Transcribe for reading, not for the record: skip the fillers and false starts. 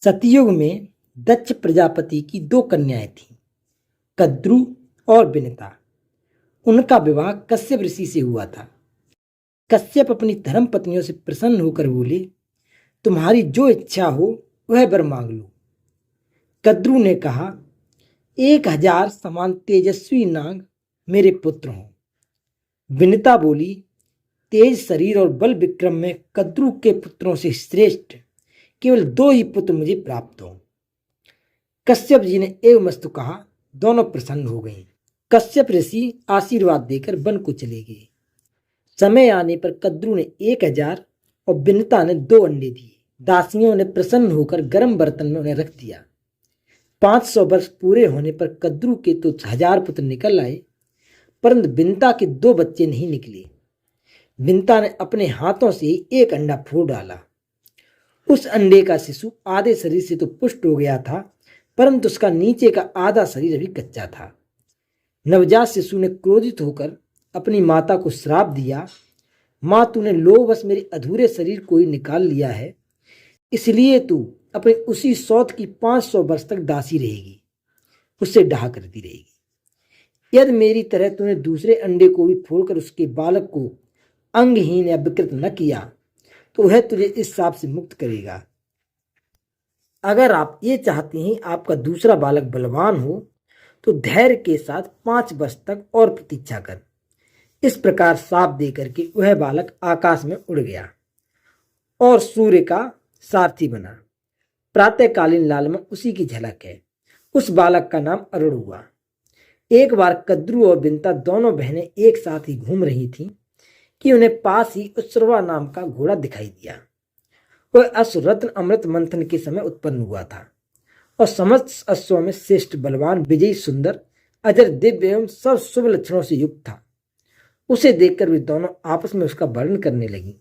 सतयुग में दक्ष प्रजापति की दो कन्याएं थीं, कद्रु और विनिता। उनका विवाह कश्यप ऋषि से हुआ था। कश्यप अपनी धर्म पत्नियों से प्रसन्न होकर बोले, तुम्हारी जो इच्छा हो वह वर मांग लो। कद्रु ने कहा, 1000 समान तेजस्वी नाग मेरे पुत्र हों। विनिता बोली, तेज शरीर और बल विक्रम में कद्रु के पुत्रों से श्रेष्ठ केवल 2 ही पुत्र मुझे प्राप्त हों। कश्यप जी ने एवमस्तु कहा, दोनों प्रसन्न हो गईं। कश्यप ऋषि आशीर्वाद देकर वन को चले गए। समय आने पर कद्रु ने 1000 और विनिता ने 2 अंडे दिए। दासियों ने प्रसन्न होकर गर्म बर्तन में उन्हें रख दिया। 500 वर्ष पूरे होने पर कद्रु के तो 1000 पुत्र निकल आए, परंतु विनिता के 2 बच्चे नहीं निकले। विनिता ने अपने हाथों से एक अंडा फोड़ डाला। उस अंडे का शिशु आधे शरीर से तो पुष्ट हो गया था, परंतु उसका नीचे का आधा शरीर अभी कच्चा था। नवजात शिशु ने क्रोधित होकर अपनी माता को श्राप दिया, माँ तूने लोभवश मेरे अधूरे शरीर को ही निकाल लिया है, इसलिए तू अपने उसी सौत की 500 वर्ष तक दासी रहेगी, उससे डाह करती रहेगी। यदि मेरी तरह तूने दूसरे अंडे को भी फोड़कर उसके बालक को अंगहीन या विकृत न किया तो वह तुझे इस शाप से मुक्त करेगा। अगर आप ये चाहते हैं आपका दूसरा बालक बलवान हो तो धैर्य के साथ 5 वर्ष तक और प्रतीक्षा कर। इस प्रकार शाप दे करके वह बालक आकाश में उड़ गया और सूर्य का सारथी बना। प्रातःकालीन लाल में उसी की झलक है। उस बालक का नाम अरुण हुआ। एक बार कद्रु और विनिता दोनों बहनें एक साथ ही घूम रही थीं कि उन्हें पास ही उत्सर्वा नाम का घोड़ा दिखाई दिया। वह अश्व रत्न अमृत मंथन के समय उत्पन्न हुआ था और समस्त अश्वों में श्रेष्ठ, बलवान, विजयी, सुंदर, अजर, दिव्य एवं सब शुभ लक्षणों से युक्त था। उसे देखकर वे दोनों आपस में उसका वर्णन करने लगी।